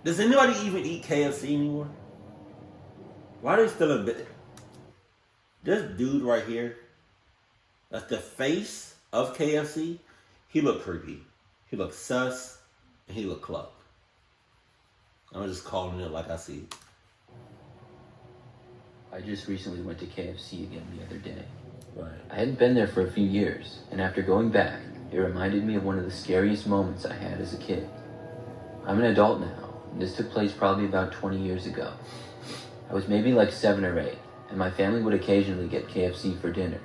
Does anybody even eat KFC anymore? Why are they still in bed? This dude right here, that's the face of KFC. He looked creepy. He looked sus, and he looked clucked. I'm just calling it like I see it. I just recently went to KFC again the other day. Right. I hadn't been there for a few years, and after going back, it reminded me of one of the scariest moments I had as a kid. I'm an adult now, and this took place probably about 20 years ago. I was maybe like 7 or 8, and my family would occasionally get KFC for dinner.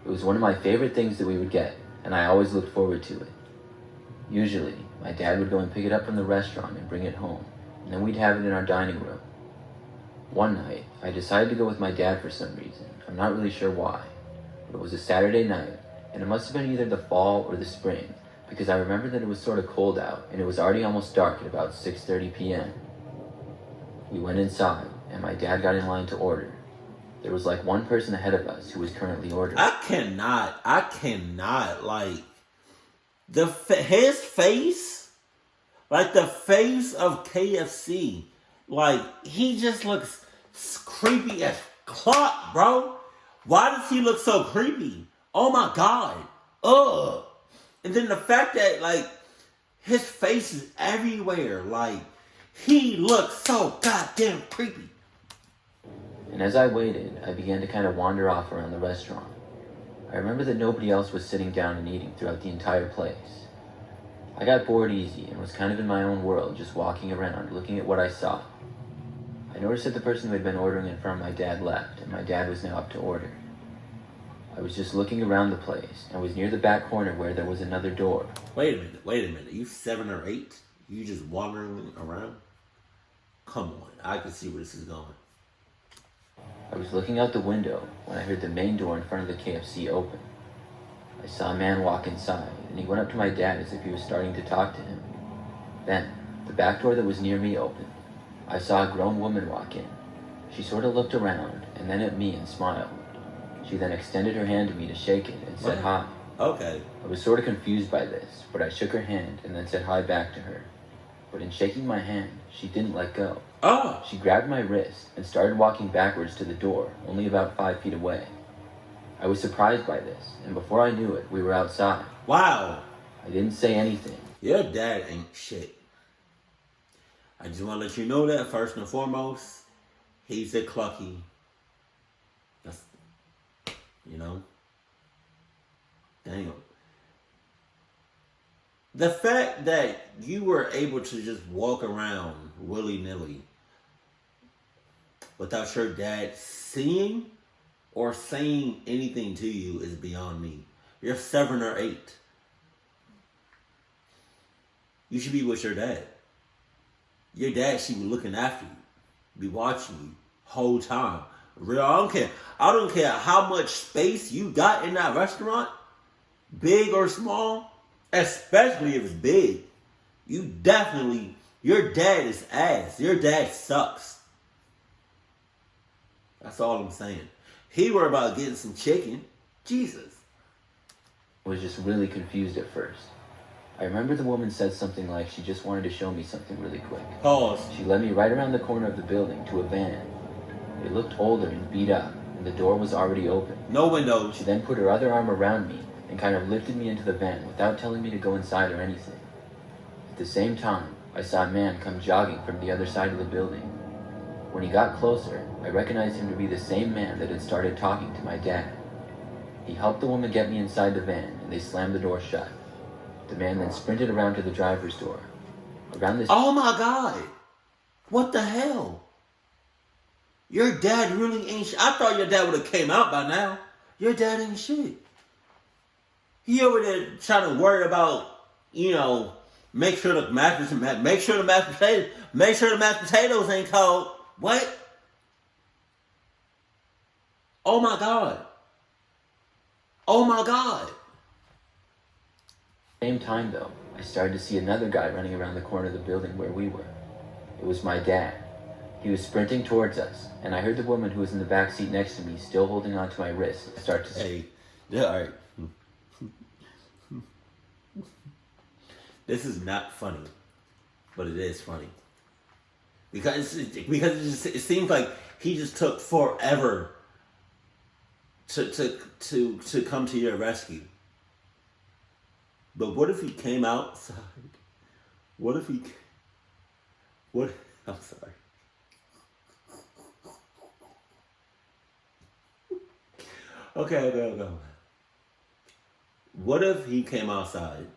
It was one of my favorite things that we would get, and I always looked forward to it. Usually, my dad would go and pick it up from the restaurant and bring it home, and then we'd have it in our dining room. One night, I decided to go with my dad for some reason. I'm not really sure why. But it was a Saturday night, and it must have been either the fall or the spring, because I remember that it was sort of cold out, and it was already almost dark at about 6:30 p.m. We went inside, and my dad got in line to order. There was like one person ahead of us who was currently ordering. I cannot, like, his face, like the face of KFC, like, he just looks creepy as clock, bro. Why does he look so creepy? Oh my God. Ugh. And then the fact that, like, his face is everywhere. Like, he looks so goddamn creepy. And as I waited, I began to kind of wander off around the restaurant. I remember that nobody else was sitting down and eating throughout the entire place. I got bored easy and was kind of in my own world, just walking around, looking at what I saw. I noticed that the person who had been ordering in front of my dad left, and my dad was now up to order. I was just looking around the place, and was near the back corner where there was another door. Wait a minute. You 7 or 8? You just wandering around? Come on, I can see where this is going. I was looking out the window when I heard the main door in front of the KFC open. I saw a man walk inside, and he went up to my dad as if he was starting to talk to him. Then, the back door that was near me opened. I saw a grown woman walk in. She sort of looked around, and then at me and smiled. She then extended her hand to me to shake it and said hi. Okay. I was sort of confused by this, but I shook her hand and then said hi back to her. But in shaking my hand, she didn't let go. Oh. She grabbed my wrist and started walking backwards to the door, only about 5 feet away. I was surprised by this, and before I knew it, we were outside. Wow. I didn't say anything. Your dad ain't shit. I just want to let you know that, first and foremost, he's a clucky. That's, you know. Damn. The fact that you were able to just walk around willy-nilly without your dad seeing or saying anything to you is beyond me. You're 7 or 8. You should be with your dad. Your dad should be looking after you, be watching you whole time. Real, I don't care. I don't care how much space you got in that restaurant, big or small, especially if it's big. You definitely, your dad is ass. Your dad sucks. That's all I'm saying. He worried about getting some chicken. Jesus. I was just really confused at first. I remember the woman said something like she just wanted to show me something really quick. Pause. She led me right around the corner of the building to a van. It looked older and beat up, and the door was already open. No windows. She then put her other arm around me and kind of lifted me into the van without telling me to go inside or anything. At the same time, I saw a man come jogging from the other side of the building. When he got closer, I recognized him to be the same man that had started talking to my dad. He helped the woman get me inside the van, and they slammed the door shut. The man then sprinted around to the driver's door. Around this... Oh my God. What the hell? Your dad really ain't shit. I thought your dad would have came out by now. Your dad ain't shit. He over there trying to worry about, you know, make sure the mashed potatoes ain't cold. What? Oh my God. Oh my God. Same time though, I started to see another guy running around the corner of the building where we were. It was my dad. He was sprinting towards us, and I heard the woman who was in the back seat next to me still holding onto my wrist start to... Hey, yeah, all right. This is not funny, but it is funny. it seems like he just took forever to come to your rescue. But what if he came outside? What if he? What? I'm sorry. Okay. What if he came outside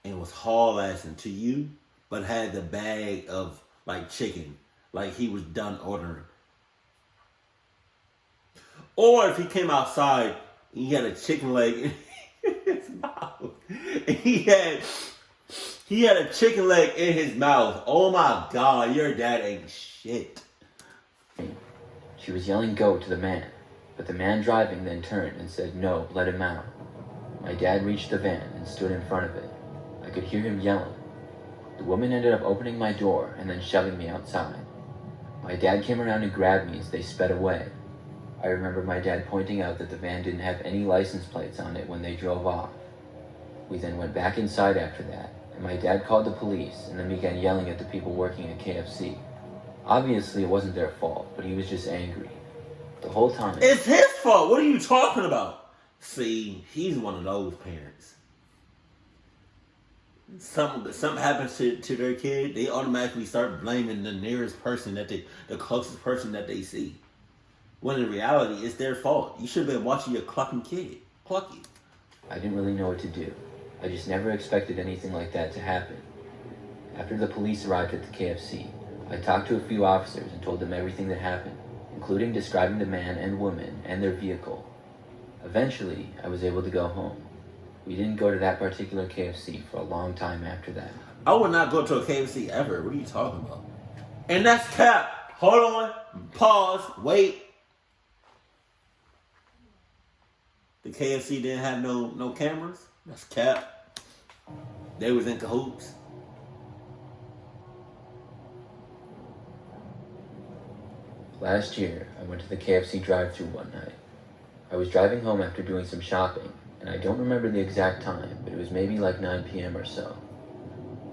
and was haul-assing to you, but had the bag of like chicken, like he was done ordering? Or if he came outside and he had a chicken leg in his mouth, and he had a chicken leg in his mouth. Oh my God, your dad ain't shit. She was yelling "go" to the man, but the man driving then turned and said no, let him out. My dad reached the van and stood in front of it. I could hear him yelling. The woman ended up opening my door and then shoving me outside. My dad came around and grabbed me as they sped away. I remember my dad pointing out that the van didn't have any license plates on it when they drove off. We then went back inside after that, and my dad called the police and then began yelling at the people working at KFC. Obviously it wasn't their fault, but he was just angry. The whole time... It's his fault! What are you talking about? See, he's one of those parents. Something happens to their kid, they automatically start blaming the nearest person the closest person that they see. When in reality, it's their fault. You should have been watching your clucking kid. Clucky. I didn't really know what to do. I just never expected anything like that to happen. After the police arrived at the KFC, I talked to a few officers and told them everything that happened, including describing the man and woman and their vehicle. Eventually, I was able to go home. We didn't go to that particular KFC for a long time after that. I would not go to a KFC ever. What are you talking about? And that's cap. Hold on. Pause. Wait. The KFC didn't have no cameras? That's cap. They was in cahoots. Last year, I went to the KFC drive-thru one night. I was driving home after doing some shopping, and I don't remember the exact time, but it was maybe like 9 p.m. or so.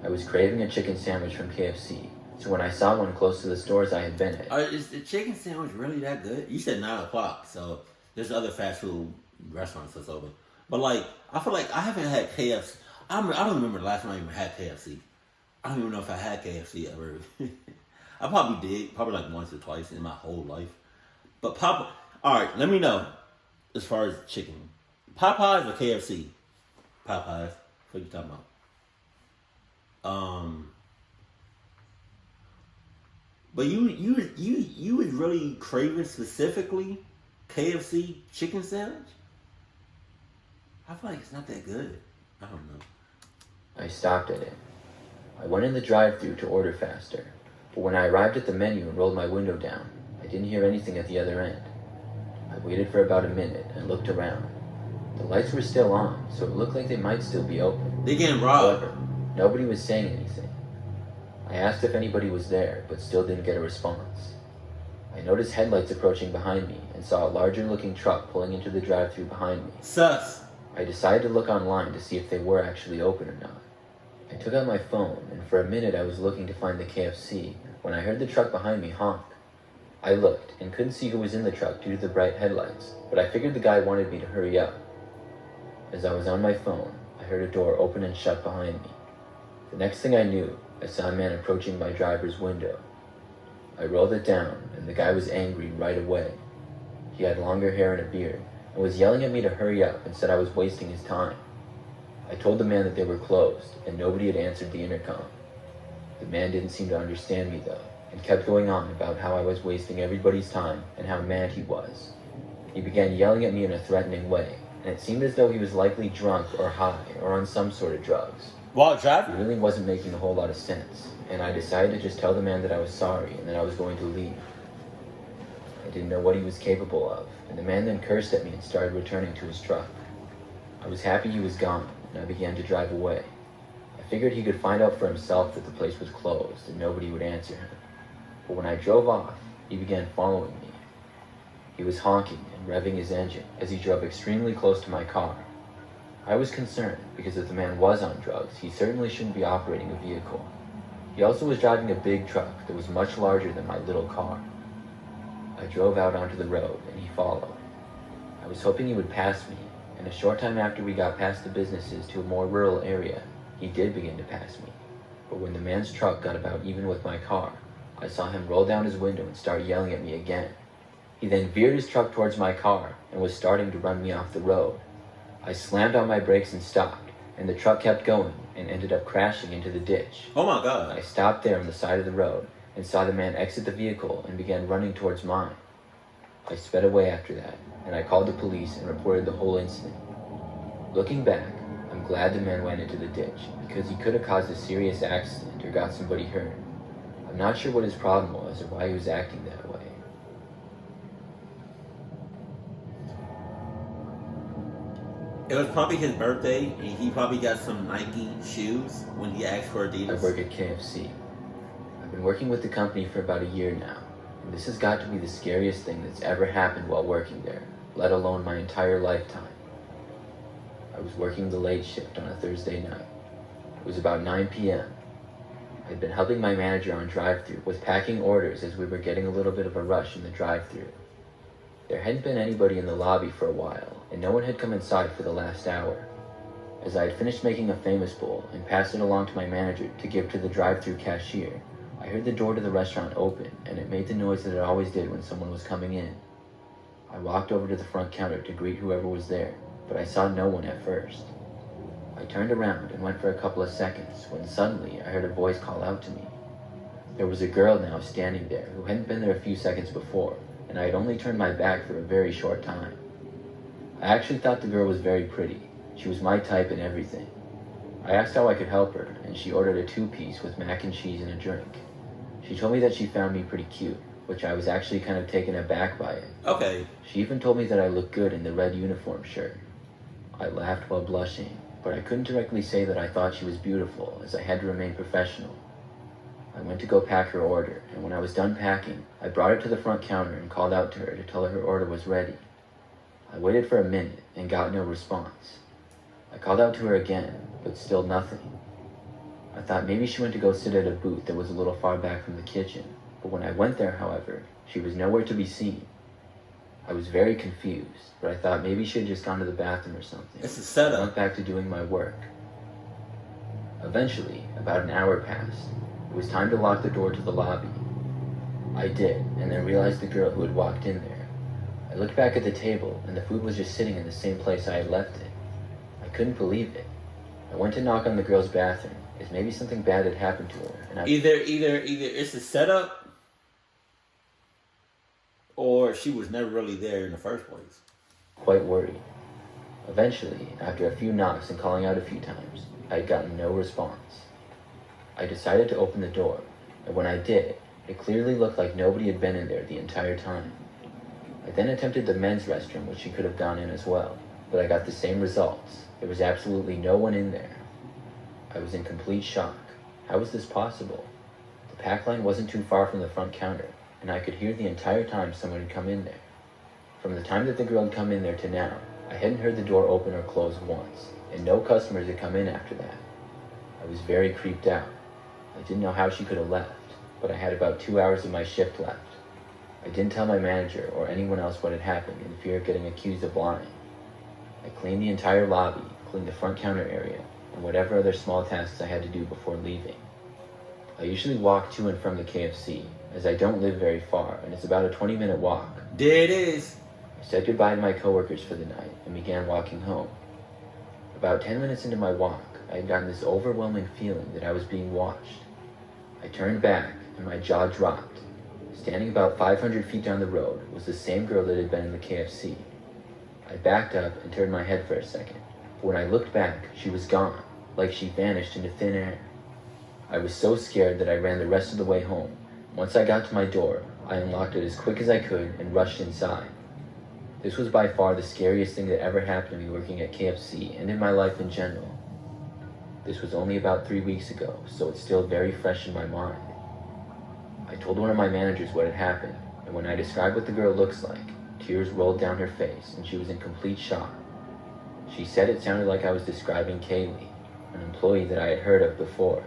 I was craving a chicken sandwich from KFC, so when I saw one close to the stores I had been at... Is the chicken sandwich really that good? You said 9 o'clock, so there's other fast food restaurants that's open. But like, I feel like I haven't had KFC. I don't remember the last time I even had KFC. I don't even know if I had KFC ever. I probably did, probably like once or twice in my whole life. But alright, let me know as far as chicken. Popeyes or KFC? Popeyes. What are you talking about? But you was really craving specifically KFC chicken sandwich? I feel like it's not that good. I don't know. I stopped at it. I went in the drive-thru to order faster, but when I arrived at the menu and rolled my window down, I didn't hear anything at the other end. I waited for about a minute and looked around. The lights were still on, so it looked like they might still be open. They getting robbed. However, nobody was saying anything. I asked if anybody was there, but still didn't get a response. I noticed headlights approaching behind me and saw a larger-looking truck pulling into the drive-thru behind me. Sus. I decided to look online to see if they were actually open or not. I took out my phone, and for a minute I was looking to find the KFC when I heard the truck behind me honk. I looked and couldn't see who was in the truck due to the bright headlights, but I figured the guy wanted me to hurry up. As I was on my phone, I heard a door open and shut behind me. The next thing I knew, I saw a man approaching my driver's window. I rolled it down, and the guy was angry right away. He had longer hair and a beard, and was yelling at me to hurry up and said I was wasting his time. I told the man that they were closed, and nobody had answered the intercom. The man didn't seem to understand me though, and kept going on about how I was wasting everybody's time and how mad he was. He began yelling at me in a threatening way, and it seemed as though he was likely drunk or high or on some sort of drugs. While driving? It really wasn't making a whole lot of sense, and I decided to just tell the man that I was sorry and that I was going to leave. I didn't know what he was capable of, and the man then cursed at me and started returning to his truck. I was happy he was gone, and I began to drive away. I figured he could find out for himself that the place was closed and nobody would answer him. But when I drove off, he began following me. He was honking and revving his engine as he drove extremely close to my car. I was concerned because if the man was on drugs, he certainly shouldn't be operating a vehicle. He also was driving a big truck that was much larger than my little car. I drove out onto the road and he followed. I was hoping he would pass me, and a short time after we got past the businesses to a more rural area, he did begin to pass me. But when the man's truck got about even with my car, I saw him roll down his window and start yelling at me again. He then veered his truck towards my car and was starting to run me off the road. I slammed on my brakes and stopped, and the truck kept going and ended up crashing into the ditch. Oh my God. I stopped there on the side of the road and saw the man exit the vehicle and began running towards mine. I sped away after that, and I called the police and reported the whole incident. Looking back, I'm glad the man went into the ditch because he could have caused a serious accident or got somebody hurt. I'm not sure what his problem was or why he was acting that way. It was probably his birthday, and he probably got some Nike shoes when he asked for I Adidas. work at KFC. I've been working with the company for about a year now, and this has got to be the scariest thing that's ever happened while working there, let alone my entire lifetime. I was working the late shift on a Thursday night. It was about 9 p.m. I'd been helping my manager on drive-thru with packing orders as we were getting a little bit of a rush in the drive-thru. There hadn't been anybody in the lobby for a while, and no one had come inside for the last hour. As I had finished making a famous bowl and passed it along to my manager to give to the drive-thru cashier, I heard the door to the restaurant open, and it made the noise that it always did when someone was coming in. I walked over to the front counter to greet whoever was there, but I saw no one at first. I turned around and went for a couple of seconds when suddenly I heard a voice call out to me. There was a girl now standing there who hadn't been there a few seconds before, and I had only turned my back for a very short time. I actually thought the girl was very pretty. She was my type and everything. I asked how I could help her, and she ordered a 2-piece with mac and cheese and a drink. She told me that she found me pretty cute, which I was actually kind of taken aback by it. Okay. She even told me that I looked good in the red uniform shirt. I laughed while blushing, but I couldn't directly say that I thought she was beautiful, as I had to remain professional. I went to go pack her order, and when I was done packing, I brought it to the front counter and called out to her to tell her her order was ready. I waited for a minute and got no response. I called out to her again, but still nothing. I thought maybe she went to go sit at a booth that was a little far back from the kitchen, but when I went there, however, she was nowhere to be seen. I was very confused, but I thought maybe she had just gone to the bathroom or something. It's a setup. I went back to doing my work. Eventually, about an hour passed. It was time to lock the door to the lobby. I did, and then realized the girl who had walked in there. I looked back at the table, and the food was just sitting in the same place I had left it. I couldn't believe it. I went to knock on the girl's bathroom, as maybe something bad had happened to her, and Either it's a setup, or she was never really there in the first place. quite worried. Eventually, after a few knocks and calling out a few times, I had gotten no response. I decided to open the door, and when I did, it clearly looked like nobody had been in there the entire time. I then attempted the men's restroom, which she could have gone in as well, but I got the same results. There was absolutely no one in there. I was in complete shock. How was this possible? The pack line wasn't too far from the front counter, and I could hear the entire time someone had come in there. From the time that the girl had come in there to now, I hadn't heard the door open or close once, and no customers had come in after that. I was very creeped out. I didn't know how she could have left, but I had about 2 hours of my shift left. I didn't tell my manager or anyone else what had happened in fear of getting accused of lying. I cleaned the entire lobby, cleaned the front counter area, and whatever other small tasks I had to do before leaving. I usually walk to and from the KFC, as I don't live very far, and it's about a 20-minute walk. There it is. I said goodbye to my coworkers for the night and began walking home. About 10 minutes into my walk, I had gotten this overwhelming feeling that I was being watched. I turned back, and my jaw dropped. Standing about 500 feet down the road was the same girl that had been in the KFC. I backed up and turned my head for a second, but when I looked back, she was gone, like she vanished into thin air. I was so scared that I ran the rest of the way home. Once I got to my door, I unlocked it as quick as I could and rushed inside. This was by far the scariest thing that ever happened to me working at KFC and in my life in general. This was only about 3 weeks ago, so it's still very fresh in my mind. I told one of my managers what had happened, and when I described what the girl looks like, tears rolled down her face and she was in complete shock. She said it sounded like I was describing Kaylee, an employee that I had heard of before.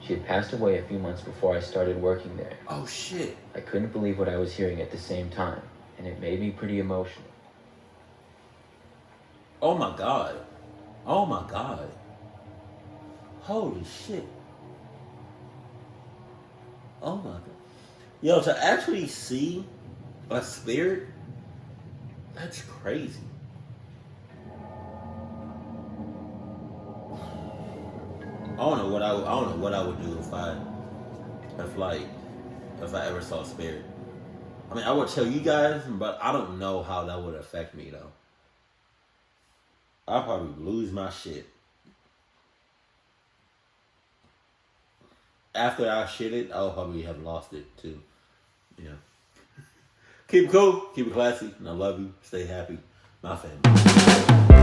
She had passed away a few months before I started working there. Oh shit. I couldn't believe what I was hearing at the same time, and it made me pretty emotional. Oh my god. Oh my god. Holy shit. Oh my god. Yo, to actually see a spirit, that's crazy. I don't know what I would do if I ever saw a spirit. I mean, I would tell you guys, but I don't know how that would affect me though. I'll probably lose my shit. After I shit it, I'll probably have lost it too. Yeah. Keep it cool, keep it classy, and I love you. Stay happy, my family.